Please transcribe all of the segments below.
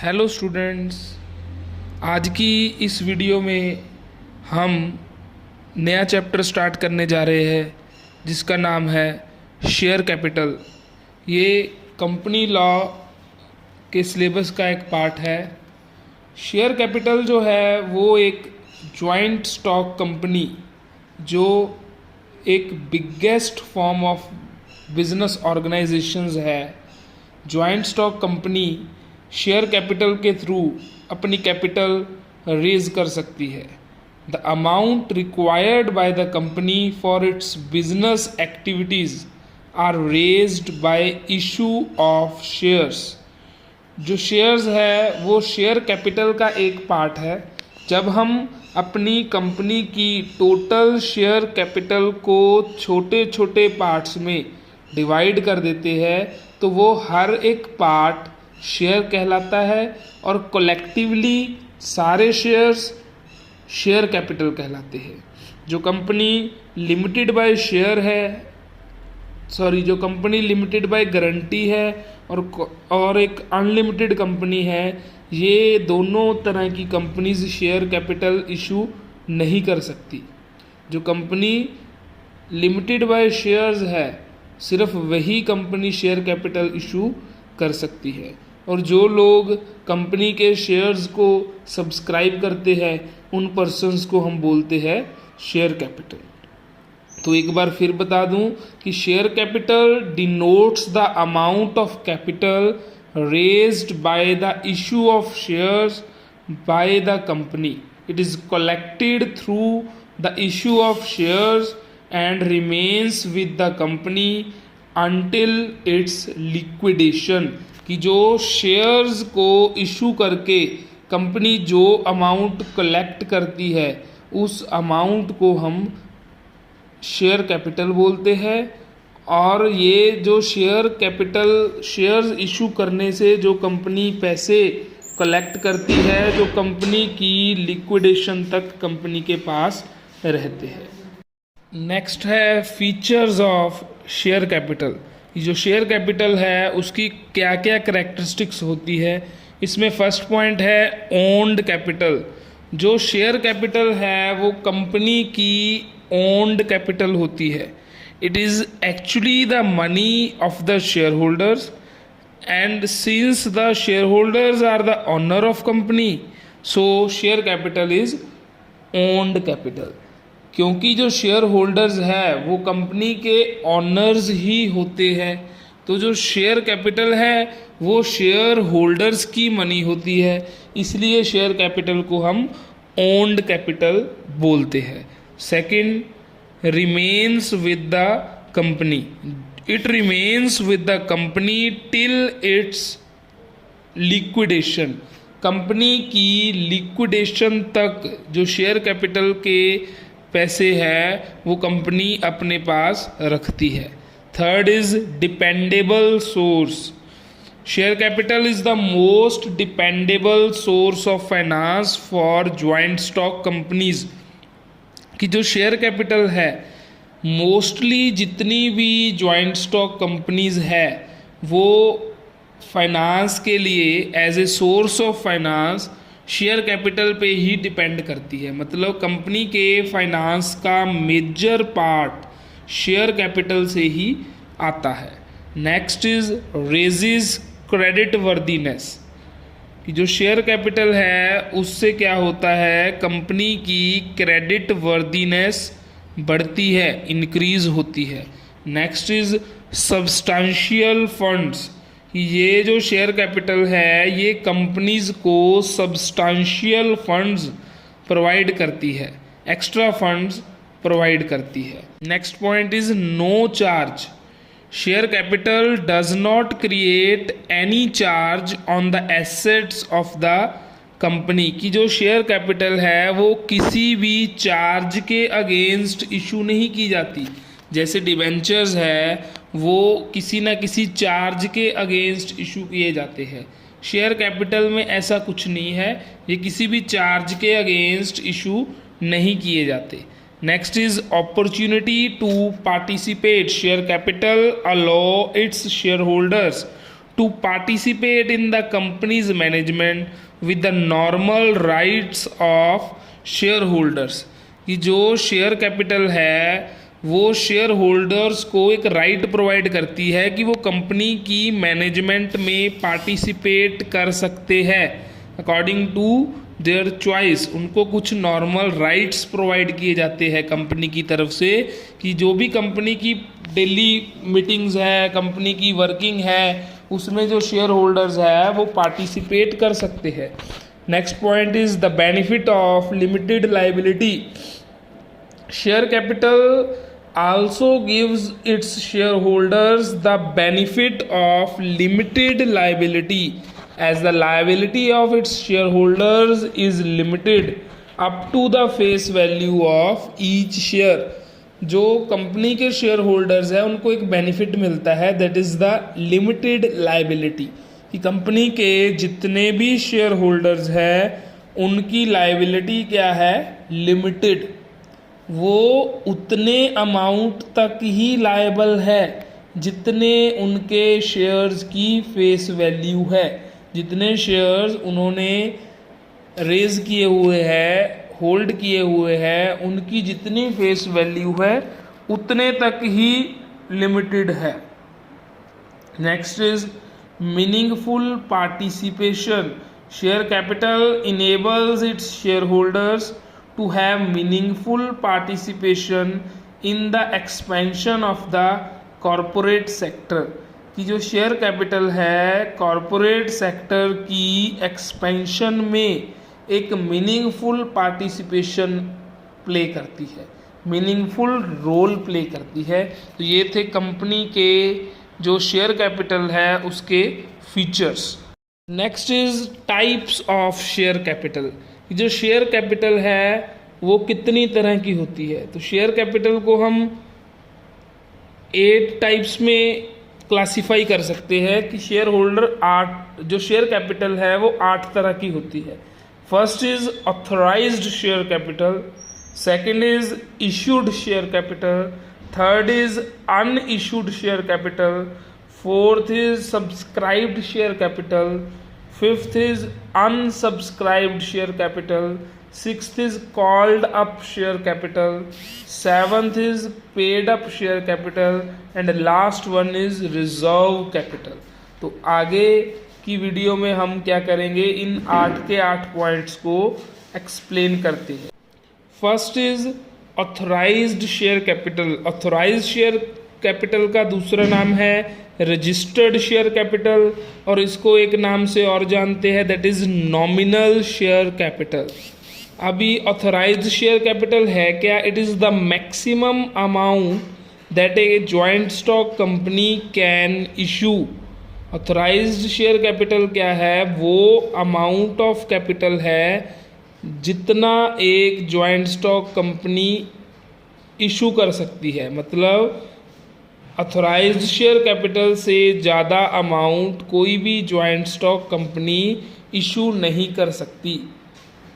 Hello students, आज की इस वीडियो में हम नया चैप्टर स्टार्ट करने जा रहे हैं जिसका नाम है शेयर कैपिटल। ये कंपनी लॉ के सिलेबस का एक पार्ट है। शेयर कैपिटल जो है वो एक जॉइंट स्टॉक कंपनी जो एक biggest form of business organisations है। Joint stock company share capital के थ्रू अपनी कैपिटल रेज कर सकती है। The amount required by the company for its business activities are raised by issue of shares. जो shares है वो शेयर कैपिटल का एक पार्ट है। जब हम अपनी कंपनी की टोटल शेयर कैपिटल को छोटे छोटे पार्ट्स में डिवाइड कर देते हैं तो वो हर एक पार्ट शेयर कहलाता है और कलेक्टिवली सारे शेयर्स शेयर कैपिटल कहलाते हैं। जो कंपनी लिमिटेड बाय शेयर है जो कंपनी लिमिटेड बाय गारंटी है और एक अनलिमिटेड कंपनी है, ये दोनों तरह की कंपनीज शेयर कैपिटल इशू नहीं कर सकती। जो कंपनी लिमिटेड बाय शेयर्स है सिर्फ वही कंपनी शेयर कैपिटल इशू कर सकती है। और जो लोग कंपनी के शेयर्स को सब्सक्राइब करते हैं उन पर्सन्स को हम बोलते हैं शेयर कैपिटल। तो एक बार फिर बता दूं कि share capital denotes the amount of capital raised by the issue of shares bye the company. It is collected through the issue of shares and remains with the company until its liquidation। कि जो shares को issue करके company जो amount collect करती है उस amount को हम शेयर कैपिटल बोलते हैं। और ये जो शेयर कैपिटल शेयर्स इशू करने से जो कंपनी पैसे कलेक्ट करती है जो कंपनी की लिक्विडेशन तक कंपनी के पास रहते हैं। नेक्स्ट है फीचर्स ऑफ शेयर कैपिटल। जो शेयर कैपिटल है उसकी क्या क्या करैक्टरिस्टिक्स होती है। इसमें फर्स्ट पॉइंट है ओन्ड कैपिटल। जो शेयर कैपिटल है वो कंपनी की ओन्ड कैपिटल होती है। It is actually the money of the share holders and since the share holders are the owner of company so share capital is owned capital. क्योंकि जो share holders है वो company के honours ही होते हैं तो जो शेयर कैपिटल है वो शेयर होल्डर्स की मनी होती है, इसलिए शेयर कैपिटल को हम ओन्ड कैपिटल बोलते हैं। Second, remains with the company. It remains with the company till it's liquidation. Company की लिक्विडेशन तक जो शेयर कैपिटल के पैसे है वो कंपनी अपने पास रखती है। Third is dependable source. Share capital is the most dependable source of finance for joint stock companies. कि जो शेयर कैपिटल है मोस्टली जितनी भी ज्वाइंट स्टॉक कंपनीज है वो फाइनेंस के लिए as a source of finance share capital पे ही डिपेंड करती है। मतलब कंपनी के फाइनेंस का मेजर पार्ट शेयर कैपिटल से ही आता है। Next is raises credit worthiness. कि जो शेयर कैपिटल है उससे क्या होता है, कंपनी की क्रेडिट वर्दीनेस बढ़ती है, इंक्रीज होती है। Next is substantial funds. ये जो शेयर कैपिटल है ये कंपनीज को सब्सटेंशियल फंड्स प्रोवाइड करती है, एक्स्ट्रा फंड्स प्रोवाइड करती है। Next point is no charge. Share capital does not create any charge on the assets of the company. की जो शेयर कैपिटल है वो किसी भी चार्ज के अगेंस्ट इशू नहीं की जाती। जैसे डिबेंचर्स है वो किसी ना किसी चार्ज के अगेंस्ट इशू किए जाते हैं। शेयर कैपिटल में ऐसा कुछ नहीं है, ये किसी भी चार्ज के अगेंस्ट इशू नहीं किए जाते। Next is opportunity to participate. Share capital allow its share holders to participate in the company's management with the normal rights of shareholders। कि जो शेयर कैपिटल है वो शेयर होल्डर्स को एक राइट प्रोवाइड करती है कि वो कंपनी की मैनेजमेंट में पार्टिसिपेट कर सकते हैं अकॉर्डिंग टू देयर चॉइस। उनको कुछ नॉर्मल राइट्स प्रोवाइड किए जाते हैं कंपनी की तरफ से कि जो भी कंपनी की डेली मीटिंग्स है, कंपनी की वर्किंग है, उसमें जो शेयर होल्डर्स है वो पार्टिसिपेट कर सकते हैं। Next point is the benefit of limited liability. Share capital also gives its shareholders the benefit of limited liability, as the liability of its shareholders is limited up to the face value of each share। जो company के share holders हैं उनको एक benefit मिलता है, that is the limited liability, कि company के जितने भी शेयर होल्डर्स हैं उनकी लाइबिलिटी क्या है, लिमिटेड। वो उतने अमाउंट तक ही लायबल है जितने उनके शेयर्स की फेस वैल्यू है। जितने शेयर्स उन्होंने रेज किए हुए हैं, होल्ड किए हुए हैं, उनकी जितनी फेस वैल्यू है उतने तक ही लिमिटेड है। Next is meaningful participation. Share capital enables it's share holders to have meaningful participation in the expansion of the corporate sector। कि जो शेयर कैपिटल है कॉरपोरेट सेक्टर की एक्सपेंशन में एक मीनिंगफुल पार्टिसिपेशन प्ले करती है, मीनिंगफुल रोल प्ले करती है। तो ये थे कंपनी के जो शेयर कैपिटल है उसके features. Next is types of share capital. जो शेयर कैपिटल है वो कितनी तरह की होती है, तो शेयर कैपिटल को हम 8 टाइप्स में क्लासिफाई कर सकते हैं कि शेयर होल्डर 8 जो शेयर कैपिटल है वो 8 तरह की होती है। First is authorised share capital, second is issued share capital, third is unissued share capital, fourth is subscribed share capital, fifth is unsubscribed share capital, sixth is called up share capital, seventh is paid up share capital and last one is reserve capital। तो आगे की video में हम क्या करेंगे, इन 8 के 8 points को explain करते हैं। First is authorised share capital. Authorised share capital का दूसरा नाम है रजिस्टर्ड शेयर कैपिटल, और इसको एक नाम से और जानते हैं, that is nominal share capital. अभी ऑथराइज्ड शेयर कैपिटल है क्या, it is the maximum amount that a joint stock company can issue. Authorised share capital क्या है, वो अमाउंट ऑफ कैपिटल है जितना एक जॉइंट स्टॉक कंपनी इशू कर सकती है। मतलब ऑथराइज्ड शेयर कैपिटल से ज़्यादा अमाउंट कोई भी जॉइंट स्टॉक कंपनी इशू नहीं कर सकती।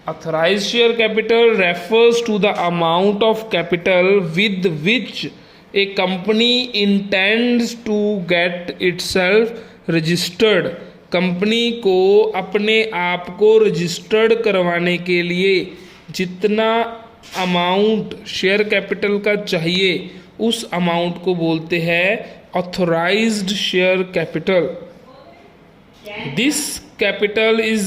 Authorised share capital refers to the amount of capital with which a company intends to get itself registered. Company को अपने आप को रजिस्टर्ड करवाने के लिए जितना अमाउंट शेयर कैपिटल का चाहिए उस अमाउंट को बोलते हैं authorised share capital. This capital is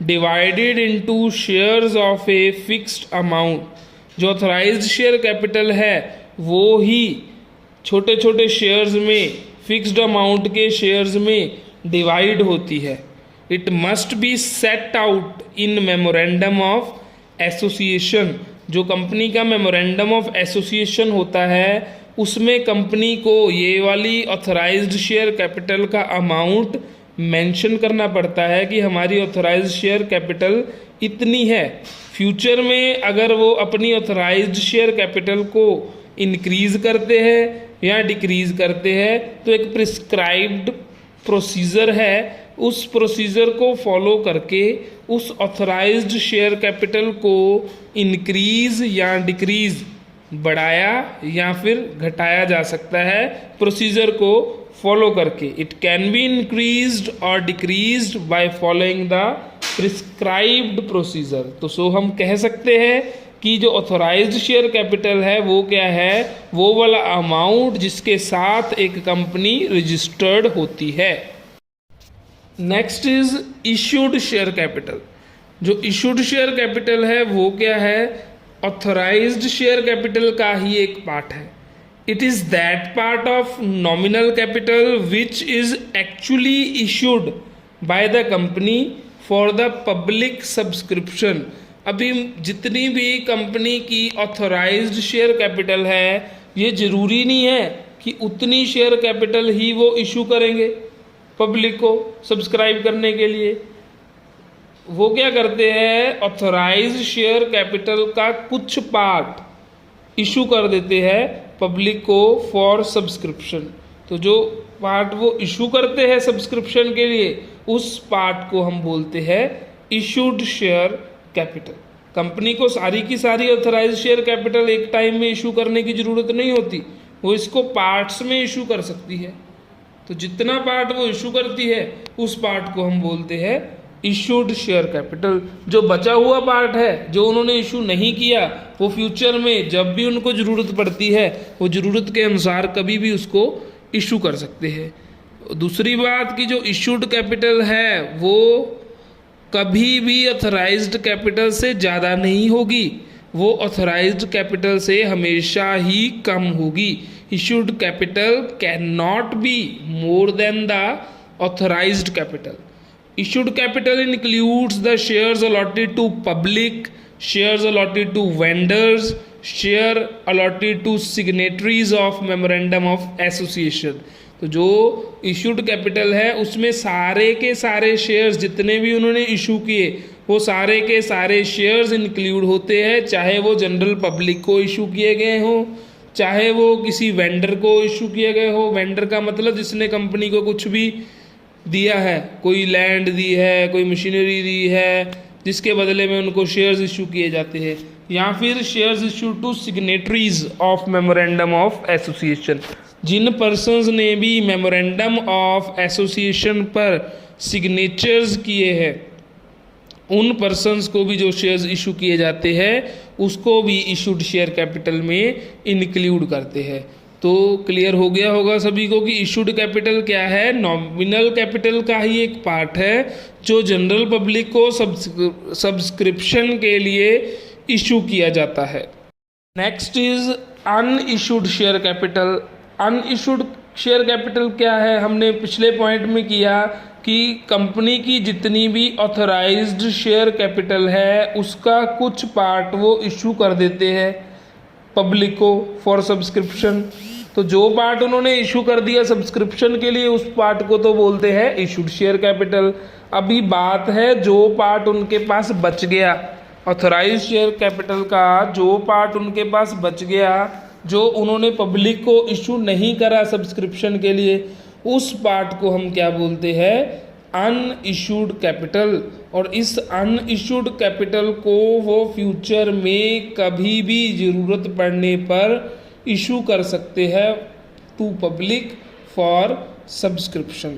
divided into shares of a fixed amount. जो ऑथराइज्ड शेयर कैपिटल है वो ही छोटे छोटे शेयर्स में, फिक्स्ड अमाउंट के शेयर्स में डिवाइड होती है। It must be set out in memorandum of association. जो कंपनी का मेमोरेंडम ऑफ एसोसिएशन होता है उसमें कंपनी को ये वाली ऑथराइज्ड शेयर कैपिटल का अमाउंट मेंशन करना पड़ता है कि हमारी ऑथराइज्ड शेयर कैपिटल इतनी है। फ्यूचर में अगर वो अपनी ऑथराइज्ड शेयर कैपिटल को इंक्रीज करते हैं या डिक्रीज करते हैं तो एक प्रिस्क्राइब्ड प्रोसीजर है, उस प्रोसीजर को फॉलो करके उस ऑथराइज्ड शेयर कैपिटल को इंक्रीज या डिक्रीज, बढ़ाया या फिर घटाया जा सकता है, प्रोसीजर को फॉलो करके, इट कैन बी इंक्रीज्ड और decreased by following the prescribed procedure. तो सो हम कह सकते हैं कि जो ऑथोराइज्ड शेयर कैपिटल है वो क्या है, वो वाला अमाउंट जिसके साथ एक कंपनी रजिस्टर्ड होती है। Next is issued share capital. जो इशूड शेयर कैपिटल है वो क्या है, ऑथोराइज्ड शेयर कैपिटल का ही एक पार्ट है। It is that part of nominal capital which is actually issued by the company for the public subscription. अभी जितनी भी कंपनी की ऑथोराइज्ड शेयर कैपिटल है, ये जरूरी नहीं है कि उतनी शेयर कैपिटल ही वो इशू करेंगे पब्लिक को सब्सक्राइब करने के लिए। वो क्या करते हैं, ऑथोराइज्ड शेयर कैपिटल का कुछ पार्ट इशू कर देते हैं पब्लिक को फॉर सब्सक्रिप्शन। तो जो पार्ट वो इशू करते हैं सब्सक्रिप्शन के लिए, उस पार्ट को हम बोलते हैं इशूड शेयर कैपिटल। कंपनी को सारी की सारी ऑथराइज्ड शेयर कैपिटल एक टाइम में इशू करने की ज़रूरत नहीं होती, वो इसको पार्ट्स में इशू कर सकती है। तो जितना पार्ट वो इशू करती है उस पार्ट को हम बोलते हैं इशूड शेयर कैपिटल। जो बचा हुआ पार्ट है, जो उन्होंने इशू नहीं किया, वो फ्यूचर में जब भी उनको ज़रूरत पड़ती है वो ज़रूरत के अनुसार कभी भी उसको इशू कर सकते हैं। दूसरी बात कि जो इशूड कैपिटल है वो कभी भी ऑथराइज्ड कैपिटल से ज़्यादा नहीं होगी, वो ऑथराइज्ड कैपिटल से हमेशा ही कम होगी। Issued capital can not be more then the authorised capital. Issued capital includes the shares allotted to public, shares allotted to vendors, share allotted to signatories of memorandum of association। तो जो issued capital है उसमें सारे के सारे shares जितने भी उन्होंने इशू किए वो सारे के सारे शेयर्स इंक्लूड होते हैं, चाहे वो जनरल पब्लिक को इशू किए गए हों, चाहे वो किसी वेंडर को इशू किए गए हो। वेंडर का मतलब जिसने कंपनी को कुछ भी दिया है, कोई लैंड दी है, कोई मशीनरी दी है, जिसके बदले में उनको शेयर्स इशू किए जाते हैं। या फिर shares issue to signatories of memorandum of association. जिन पर्सन्स ने भी मेमोरेंडम ऑफ एसोसिएशन पर सिग्नेचर्स किए हैं उन पर्सन्स को भी जो शेयर्स इशू किए जाते हैं उसको भी इशूड शेयर कैपिटल में इंक्लूड करते हैं। तो क्लियर हो गया होगा सभी को कि इशूड कैपिटल क्या है, नॉमिनल कैपिटल का ही एक पार्ट है जो जनरल पब्लिक को सब्सक्रिप्शन के लिए इशू किया जाता है। Next is unissued share capital. Unissued share capital क्या है, हमने पिछले पॉइंट में किया कि कंपनी की जितनी भी ऑथराइज्ड शेयर कैपिटल है उसका कुछ पार्ट वो इशू कर देते हैं पब्लिक को फॉर सब्सक्रिप्शन। तो जो पार्ट उन्होंने इशू कर दिया सब्सक्रिप्शन के लिए उस पार्ट को तो बोलते हैं इशूड शेयर कैपिटल। अभी बात है जो पार्ट उनके पास बच गया, ऑथराइज्ड शेयर कैपिटल का जो पार्ट उनके पास बच गया, जो उन्होंने पब्लिक को इशू नहीं करा सब्सक्रिप्शन के लिए, उस पार्ट को हम क्या बोलते हैं, अनइशूड कैपिटल। और इस अनइशूड कैपिटल को वो फ्यूचर में कभी भी ज़रूरत पड़ने पर इशू कर सकते हैं टू पब्लिक फॉर सब्सक्रिप्शन।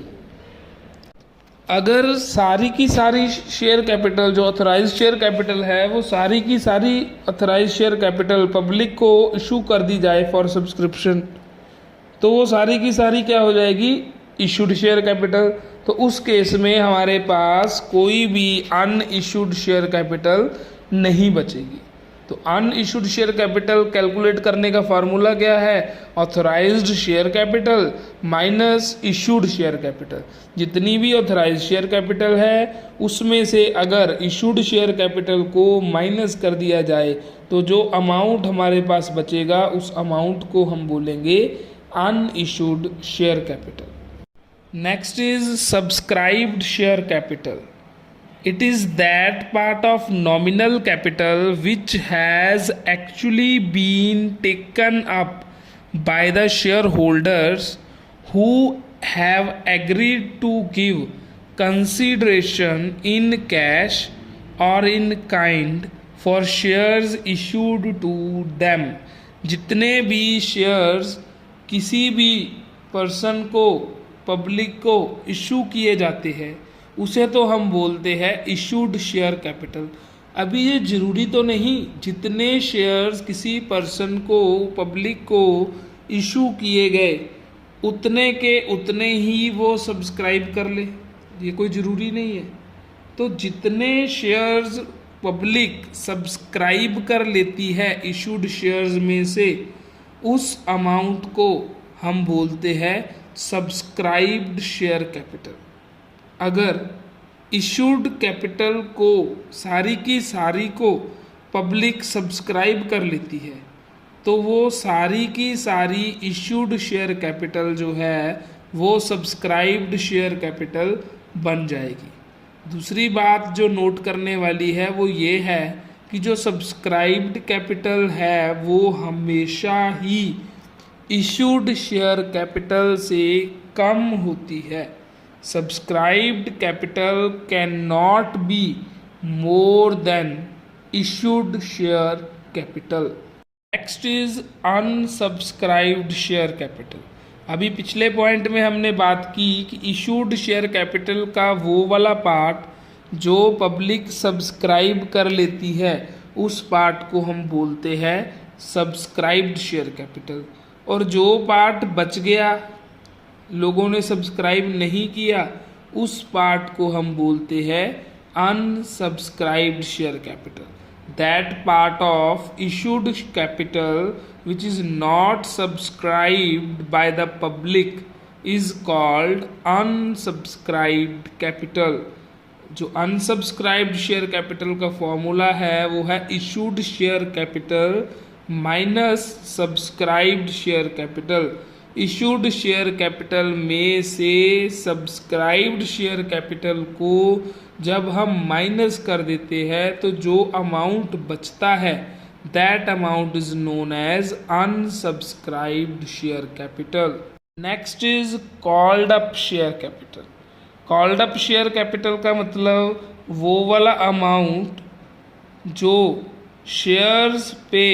अगर सारी की सारी शेयर कैपिटल जो ऑथराइज्ड शेयर कैपिटल है वो सारी की सारी ऑथराइज्ड शेयर कैपिटल पब्लिक को इशू कर दी जाए फॉर सब्सक्रिप्शन, तो वो सारी की सारी क्या हो जाएगी, इशूड शेयर कैपिटल। तो उस केस में हमारे पास कोई भी अनइशूड शेयर कैपिटल नहीं बचेगी। तो अनइशूड शेयर कैपिटल कैलकुलेट करने का फार्मूला क्या है, authorised share capital minus issued share capital. जितनी भी ऑथराइज्ड शेयर कैपिटल है उसमें से अगर इशूड शेयर कैपिटल को माइनस कर दिया जाए तो जो अमाउंट हमारे पास बचेगा उस अमाउंट को हम बोलेंगे unissued share capital. Next is subscribed share capital. It is that part of nominal capital which has actually been taken up by the shareholders who have agreed to give consideration in cash or in kind for shares issued to them। जितने भी shares किसी भी person को, public को issue किए जाते हैं उसे तो हम बोलते हैं इशूड शेयर कैपिटल। अभी ये जरूरी तो नहीं जितने शेयर्स किसी पर्सन को, पब्लिक को इशू किए गए उतने के उतने ही वो सब्सक्राइब कर ले, ये कोई ज़रूरी नहीं है। तो जितने शेयर्स पब्लिक सब्सक्राइब कर लेती है इशूड शेयर्स में से, उस अमाउंट को हम बोलते हैं सब्सक्राइब्ड शेयर कैपिटल। अगर इशूड कैपिटल को सारी की सारी को पब्लिक सब्सक्राइब कर लेती है तो वो सारी की सारी इशूड शेयर कैपिटल जो है वो सब्सक्राइब्ड शेयर कैपिटल बन जाएगी। दूसरी बात जो नोट करने वाली है वो ये है कि जो सब्सक्राइब्ड कैपिटल है वो हमेशा ही इशूड शेयर कैपिटल से कम होती है। Subscribed capital can not be more than issued share capital. Next is unsubscribed share capital. अभी पिछले पॉइंट में हमने बात की कि इशूड शेयर कैपिटल का वो वाला पार्ट जो पब्लिक सब्सक्राइब कर लेती है उस पार्ट को हम बोलते हैं सब्सक्राइब्ड शेयर कैपिटल, और जो पार्ट बच गया, लोगों ने सब्सक्राइब नहीं किया, उस पार्ट को हम बोलते हैं unsubscribed share capital. That part of issued capital which is not subscribed by the public is called unsubscribed capital। जो unsubscribed शेयर कैपिटल का फॉर्मूला है वो है issued share capital minus subscribed share capital. Issued share capital में से subscribed share capital को जब हम माइनस कर देते हैं तो जो अमाउंट बचता है that amount is known as unsubscribed share capital. Next is called up share capital. Called up share capital का मतलब वो वाला अमाउंट जो शेयर्स पे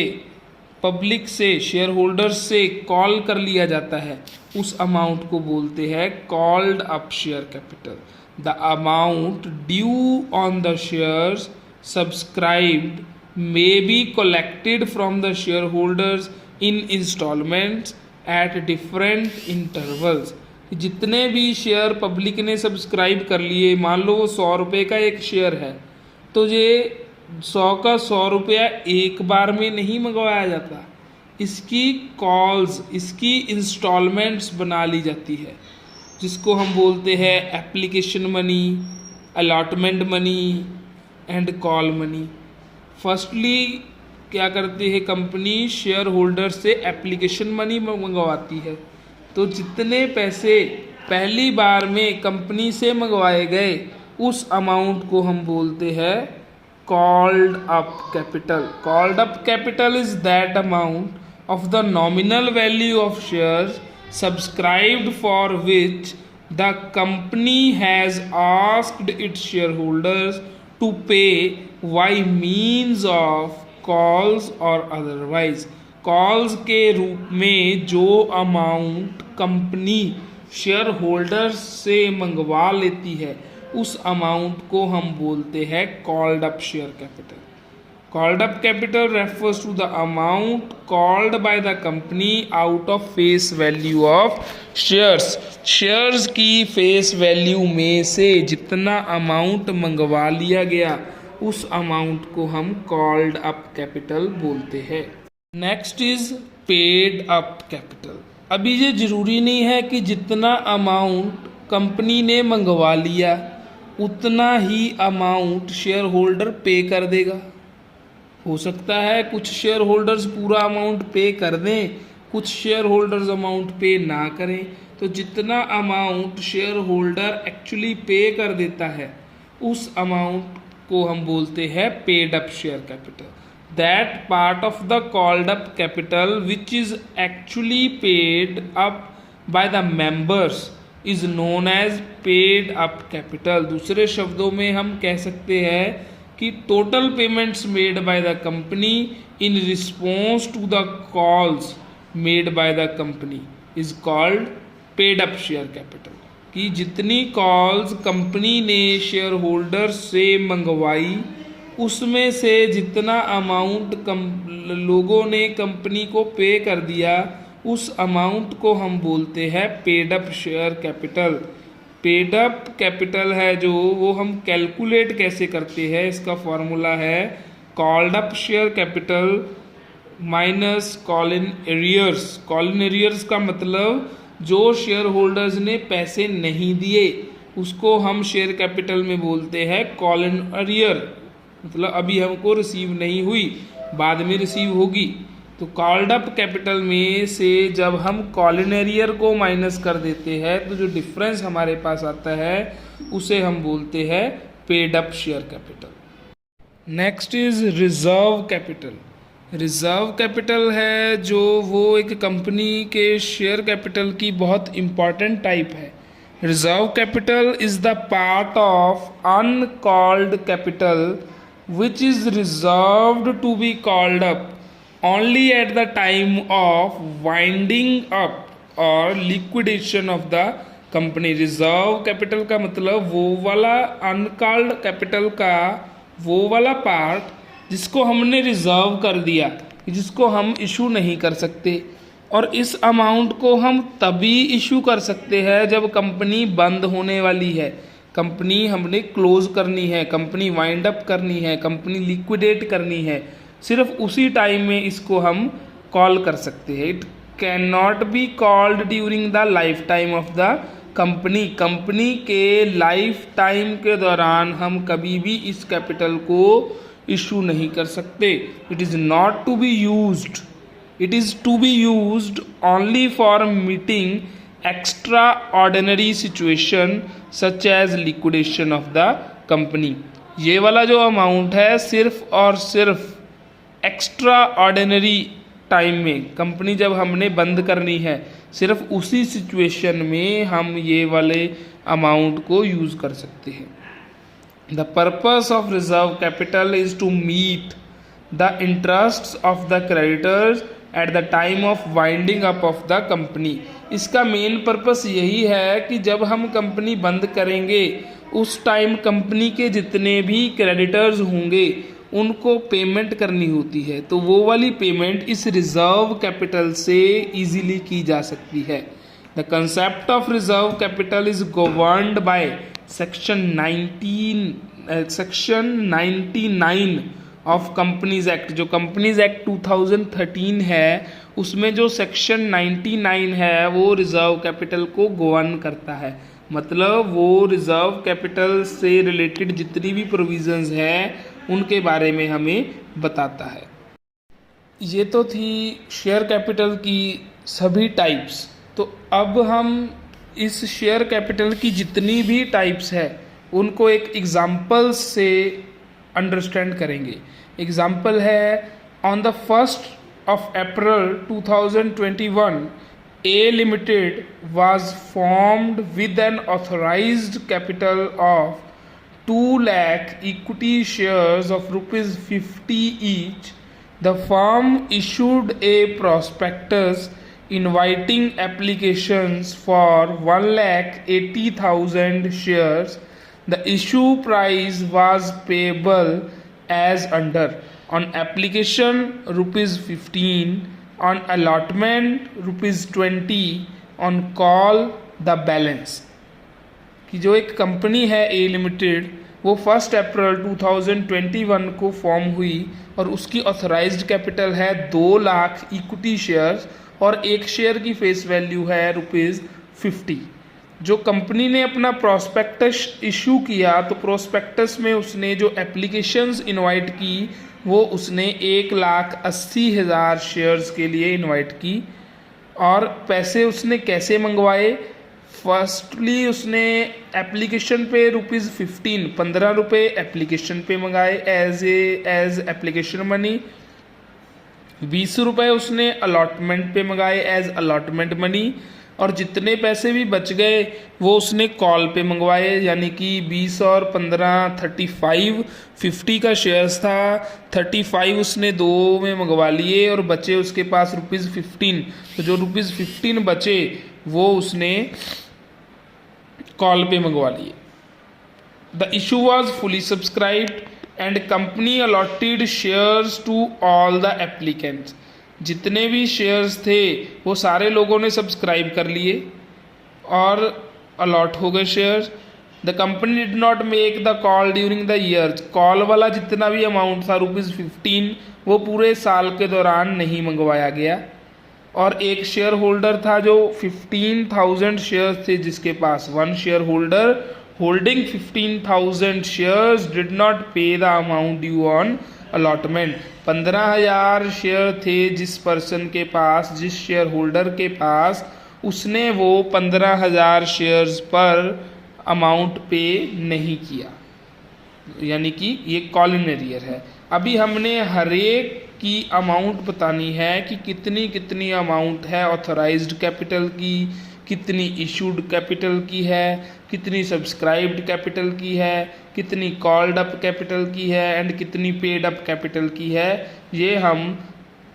पब्लिक से, शेयर होल्डर्स से कॉल कर लिया जाता है उस अमाउंट को बोलते हैं called up share capital. The amount due on the shares subscribed may be collected from the share holders in instalments at different intervals. जितने भी शेयर पब्लिक ने सब्सक्राइब कर लिए, मान लो वो 100 रुपये का एक शेयर है, तो ये 100 का 100 रुपया एक बार में नहीं मंगवाया जाता, इसकी कॉल्स, इसकी इंस्टॉलमेंट्स बना ली जाती है, जिसको हम बोलते हैं application money, allotment money and call money. Firstly क्या करती है कंपनी, शेयर होल्डर से एप्लीकेशन मनी मंगवाती है, तो जितने पैसे पहली बार में कंपनी से मंगवाए गए उस अमाउंट को हम बोलते हैं called up capital। Called up capital is that amount of the nominal value of shares subscribed for which the company has asked its shareholders to pay by means of calls or otherwise। Calls के रूप में जो amount company share holders से मंगवा लेती है उस amount को हम बोलते हैं called up share capital. Called up capital refers to the amount called by the company out of face value of shares. Shares की फेस वैल्यू में से जितना अमाउंट मंगवा लिया गया उस अमाउंट को हम कॉल्ड अप कैपिटल बोलते हैं। Next is paid up capital. अभी ये जरूरी नहीं है कि जितना अमाउंट कंपनी ने मंगवा लिया उतना ही अमाउंट शेयर होल्डर पे कर देगा। हो सकता है कुछ शेयर होल्डर्स पूरा अमाउंट पे कर दें, कुछ शेयर होल्डर्स अमाउंट पे ना करें, तो जितना अमाउंट शेयर होल्डर एक्चुअली पे कर देता है उस अमाउंट को हम बोलते हैं paid up share capital. That part of the called up capital which is actually paid up by the members is known as paid up capital. दूसरे शब्दों में हम कह सकते हैं कि total payments made by the company in response to the calls made by the company is called paid up share capital, कि जितनी कॉल्स कंपनी ने शेयर होल्डर से मंगवाई उसमें से जितना अमाउंट लोगों ने कंपनी को पे कर दिया उस अमाउंट को हम बोलते हैं paid up share capital. Paid up capital है जो, वो हम कैलकुलेट कैसे करते हैं, इसका फॉर्मूला है called up share capital minus call in arrears. Call in arrears का मतलब जो शेयर होल्डर्स ने पैसे नहीं दिए उसको हम शेयर कैपिटल में बोलते हैं कॉल इन एरियर, मतलब अभी हमको रिसीव नहीं हुई, बाद में रिसीव होगी। तो कॉल्ड अप कैपिटल में से जब हम कॉल इन एरियर को माइनस कर देते हैं तो जो डिफरेंस हमारे पास आता है उसे हम बोलते हैं paid up share capital. Next is reserve capital. Reserve capital है जो वो एक कंपनी के शेयर कैपिटल की बहुत इम्पॉर्टेंट टाइप है। Reserve capital is the part of uncalled capital which is reserved to be called up only at the time of winding up or liquidation of the company। Reserve capital का मतलब वो वाला uncalled capital का वो वाला part जिसको हमने reserve कर दिया, जिसको हम इशू नहीं कर सकते, और इस अमाउंट को हम तभी इशू कर सकते हैं जब कंपनी बंद होने वाली है, कंपनी हमने क्लोज करनी है, कंपनी वाइंड अप करनी है, कंपनी लिक्विडेट करनी है, सिर्फ उसी टाइम में इसको हम कॉल कर सकते हैं। It can not be called during the life time of the company. Company के लाइफ टाइम के दौरान हम कभी भी इस कैपिटल को इशू नहीं कर सकते। It is not to be used, it is to be used only for meeting extraordinary situation such as liquidation of the company. ये वाला जो अमाउंट है सिर्फ और सिर्फ एक्स्ट्रा ऑर्डिनरी टाइम में, कंपनी जब हमने बंद करनी है, सिर्फ उसी सिचुएशन में हम ये वाले अमाउंट को यूज़ कर सकते हैं। The purpose of reserve capital is to meet the interests of the creditors at the time of winding up of the company. इसका मेन पर्पस यही है कि जब हम कंपनी बंद करेंगे उस टाइम कंपनी के जितने भी क्रेडिटर्स होंगे उनको पेमेंट करनी होती है, तो वो वाली पेमेंट इस रिजर्व कैपिटल से इजीली की जा सकती है। The concept of reserve capital is governed by section 99 of companies act. जो कंपनीज एक्ट 2013 है उसमें जो सेक्शन 99 है वो रिजर्व कैपिटल को गवर्न करता है, मतलब वो रिजर्व कैपिटल से रिलेटेड जितनी भी प्रोविजंस हैं उनके बारे में हमें बताता है। ये तो थी शेयर कैपिटल की सभी टाइप्स। तो अब हम इस शेयर कैपिटल की जितनी भी टाइप्स है उनको एक एग्जाम्पल से अंडरस्टैंड करेंगे। एग्जाम्पल है, on the 1st of April 2021 A Limited was formed with an authorized capital of 2 lakh equity shares of rupees 50 each. The firm issued a prospectus inviting applications for 1,80,000 shares. The issue price was payable as under: on application rupees 15, on allotment rupees 20, on call the balance। कि जो एक company है ए limited वो 1 अप्रैल 2021 को form हुई और उसकी authorised capital है 2 लाख इक्विटी शेयर्स और एक शेयर की फेस वैल्यू है ₹50। जो कंपनी ने अपना प्रोस्पेक्टस इशू किया तो प्रोस्पेक्टस में उसने जो एप्लीकेशंस इनवाइट की वो उसने 1,80,000 शेयर्स के लिए इनवाइट की। और पैसे उसने कैसे मंगवाए? फर्स्टली उसने एप्लीकेशन पे ₹15 एप्लीकेशन पे मंगाए एज एप्लीकेशन मनी। ₹20 उसने अलॉटमेंट पे मंगाए एज अलॉटमेंट मनी। और जितने पैसे भी बच गए वो उसने कॉल पे मंगवाए, यानी कि 20 और 15 35 50 का शेयर्स था, 35 उसने 2 में मंगवा लिए और बचे उसके पास ₹15। तो जो ₹15 बचे वो उसने कॉल पे मंगवा लिए। The issue was fully subscribed and company allotted shares to all the applicants. जितने भी शेयर्स थे वो सारे लोगों ने सब्सक्राइब कर लिए और अलॉट हो गए shares. The company did not make the call during the year. Call वाला जितना भी अमाउंट था ₹15 वो पूरे साल के दौरान नहीं मंगवाया गया। और एक शेयर होल्डर था जो 15,000 शेयर्स थे जिसके पास, one share holder holding 15,000 shares did not pay the amount due on allotment. 15,000 share थे जिस पर्सन के पास, जिस शेयर होल्डर के पास, उसने वो 15,000 शेयर्स पर अमाउंट पे नहीं किया, यानी कि ये कॉल इन एरियर है। अभी हमने हर एक की अमाउंट बतानी है कि कितनी कितनी अमाउंट है ऑथराइज्ड कैपिटल की, कितनी इशूड कैपिटल की है, कितनी सब्सक्राइब्ड कैपिटल की है, कितनी कॉल्ड अप कैपिटल की है एंड कितनी पेड अप कैपिटल की है। ये हम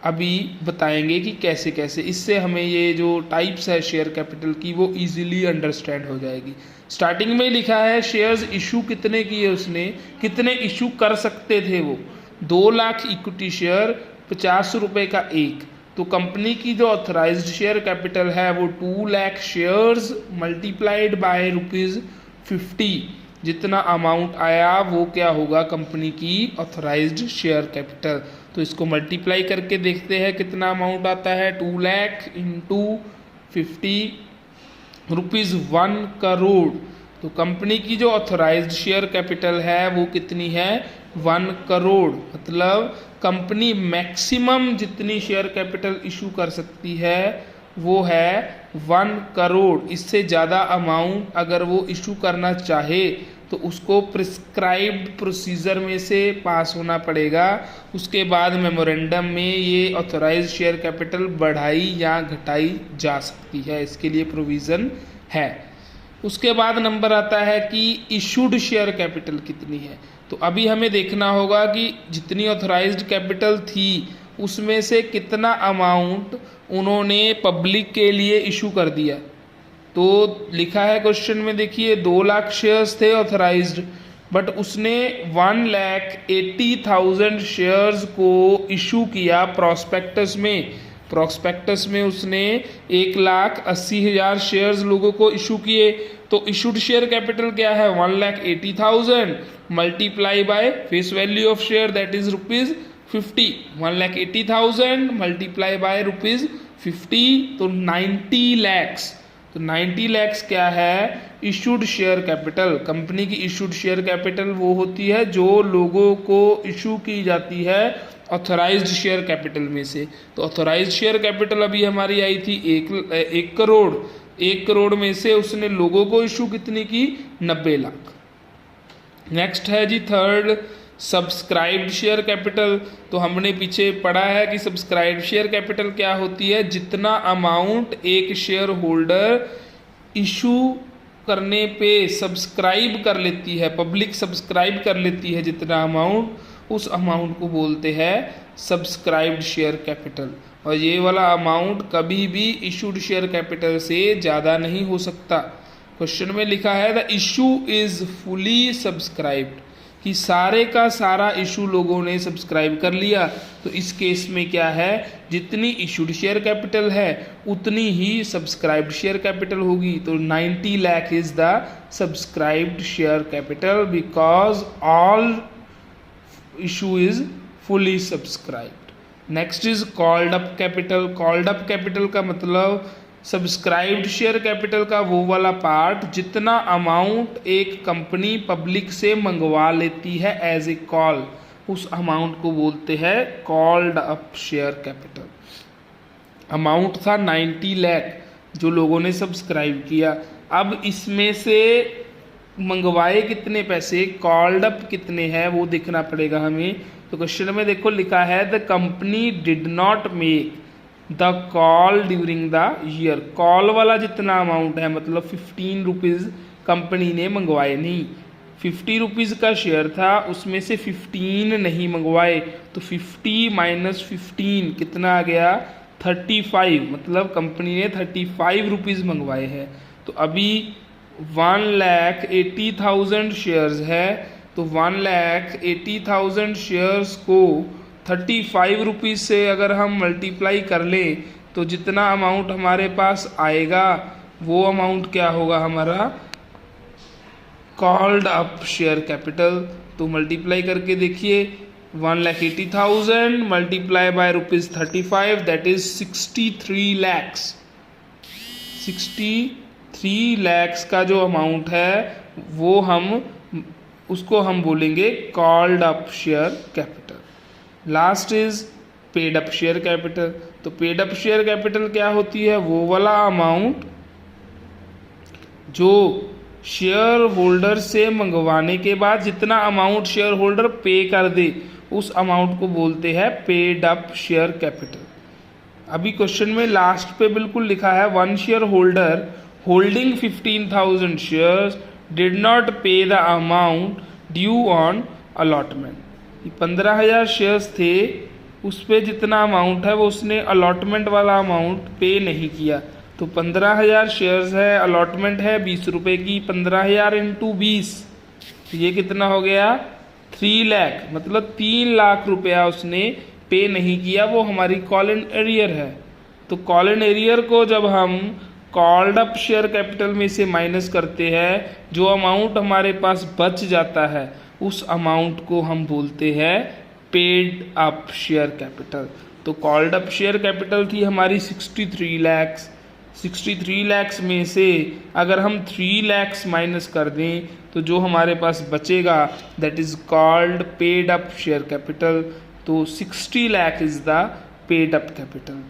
अभी बताएंगे कि कैसे कैसे, इससे हमें ये जो टाइप्स है शेयर कैपिटल की वो इजीली अंडरस्टैंड हो जाएगी। स्टार्टिंग में लिखा है शेयर्स इशू कितने किए उसने, कितने इशू कर सकते थे वो, 2 लाख इक्विटी शेयर, 50 रुपये का एक। तो कंपनी की जो ऑथराइज्ड शेयर कैपिटल है वो 2 लाख शेयर्स मल्टीप्लाइड बाय ₹50, जितना अमाउंट आया वो क्या होगा कंपनी की ऑथराइज्ड शेयर कैपिटल। तो इसको मल्टीप्लाई करके देखते हैं कितना अमाउंट आता है। 2 लाख इंटू 50 ₹1 करोड़। तो कंपनी की जो ऑथराइज्ड शेयर कैपिटल है वो कितनी है, 1 करोड़। मतलब कंपनी मैक्सिमम जितनी शेयर कैपिटल इशू कर सकती है वो है 1 करोड़। इससे ज़्यादा अमाउंट अगर वो इशू करना चाहे तो उसको प्रिस्क्राइब्ड प्रोसीजर में से पास होना पड़ेगा। उसके बाद मेमोरेंडम में ये ऑथराइज्ड शेयर कैपिटल बढ़ाई या घटाई जा सकती है, इसके लिए प्रोविज़न है। उसके बाद नंबर आता है कि इशूड शेयर कैपिटल कितनी है। तो अभी हमें देखना होगा कि जितनी ऑथराइज्ड कैपिटल थी उसमें से कितना अमाउंट उन्होंने पब्लिक के लिए इशू कर दिया। तो लिखा है क्वेश्चन में, देखिए 2 लाख शेयर्स थे ऑथराइज्ड, बट उसने 1,80,000 शेयर्स को इशू किया प्रॉस्पेक्टस में। प्रॉस्पेक्टस में उसने 1,80,000 शेयर्स लोगों को इशू किए। तो इशूड शेयर कैपिटल क्या है, 1,80,000 multiply by face value of share that is ₹50। 1,80,000 multiply by ₹50 तो 90 लैक्स। तो 90 लैक्स क्या है, इशूड शेयर कैपिटल। कंपनी की इशूड शेयर कैपिटल वो होती है जो लोगों को इशू की जाती है ऑथराइज्ड शेयर कैपिटल में से। तो ऑथराइज्ड शेयर कैपिटल अभी हमारी आई थी 1 करोड़। 1 करोड़ में से उसने लोगों को इशू कितनी की, 90 लाख। नेक्स्ट है जी थर्ड, सब्सक्राइब्ड शेयर कैपिटल। तो हमने पीछे पढ़ा है कि सब्सक्राइब्ड शेयर कैपिटल क्या होती है, जितना अमाउंट एक शेयर होल्डर इशू करने पे सब्सक्राइब कर लेती है, पब्लिक सब्सक्राइब कर लेती है जितना अमाउंट, उस अमाउंट को बोलते हैं सब्सक्राइब्ड शेयर कैपिटल। और ये वाला अमाउंट कभी भी इशूड शेयर कैपिटल से ज़्यादा नहीं हो सकता। क्वेश्चन में लिखा है the issue is fully subscribed, कि सारे का सारा इशू लोगों ने सब्सक्राइब कर लिया। तो इस केस में क्या है, जितनी इशूड शेयर कैपिटल है उतनी ही सब्सक्राइब्ड शेयर कैपिटल होगी। तो 90 lakh is the subscribed share capital because all issue is fully subscribed. Next is called up capital. Called up capital का मतलब सब्सक्राइब्ड शेयर कैपिटल का वो वाला पार्ट जितना अमाउंट एक कंपनी पब्लिक से मंगवा लेती है एज ए कॉल, उस अमाउंट को बोलते हैं called up share capital. Amount था 90 लाख जो लोगों ने सब्सक्राइब किया। अब इसमें से मंगवाए कितने पैसे, कॉल्ड अप कितने हैं वो देखना पड़ेगा हमें। तो क्वेश्चन में देखो लिखा है the company did not make the call during the year. Call वाला जितना अमाउंट है मतलब 15 रुपीज़ कंपनी ने मंगवाए नहीं। 50 रुपीज़ का शेयर था, उसमें से 15 नहीं मंगवाए, तो 50 - 15 कितना आ गया, 35, मतलब कंपनी ने 35 रुपीज़ मंगवाए हैं। तो अभी 1,80,000 शेयर्स है, तो 1,80,000 शेयर्स को 35 रुपीज़ से अगर हम मल्टीप्लाई कर लें तो जितना अमाउंट हमारे पास आएगा वो अमाउंट क्या होगा हमारा, कॉल्ड अप शेयर कैपिटल। तो मल्टीप्लाई करके देखिए, 1,80,000 multiply by ₹35, that is 63 lakhs. 63 lakhs का जो अमाउंट है वो उसको हम बोलेंगे called up share capital. Last is paid up share capital. तो पेड अप शेयर कैपिटल क्या होती है, वो वाला अमाउंट जो शेयर होल्डर से मंगवाने के बाद जितना अमाउंट शेयर होल्डर पे कर दे उस अमाउंट को बोलते हैं पेड अप शेयर कैपिटल। अभी क्वेश्चन में लास्ट पे बिल्कुल लिखा है, one share holder holding 15,000 shares did not pay the amount due on allotment. 15,000 shares थे, उस पे जितना अमाउंट है वो उसने अलॉटमेंट वाला अमाउंट पे नहीं किया। तो 15,000 शेयर्स है, अलॉटमेंट है 20 रुपये की, 15,000 इंटू 20, ये कितना हो गया 3 लाख, मतलब 3 लाख रुपया उसने पे नहीं किया, वो हमारी कॉल एंड एरियर है। तो कॉल एंड एरियर को जब हम कॉल्ड अप शेयर कैपिटल में से माइनस करते हैं, जो अमाउंट हमारे पास बच जाता है उस अमाउंट को हम बोलते हैं पेड अप शेयर कैपिटल। तो कॉल्ड अप शेयर कैपिटल थी हमारी 63 लैक्स। 63 लैक्स में से अगर हम 3 लैक्स माइनस कर दें तो जो हमारे पास बचेगा that is called paid up share capital. तो 60 lakh is the paid up capital.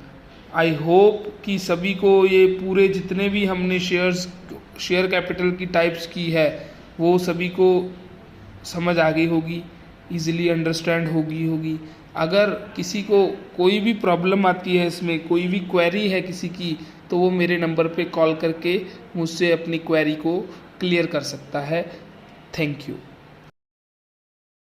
I hope कि सभी को ये पूरे जितने भी हमने शेयर कैपिटल की टाइप्स की है वो सभी को समझ आ गई होगी, ईजिली अंडरस्टैंड होगी। अगर किसी को कोई भी प्रॉब्लम आती है इसमें, कोई भी क्वेरी है किसी की, तो वो मेरे नंबर पे कॉल करके मुझसे अपनी क्वेरी को क्लियर कर सकता है। Thank you.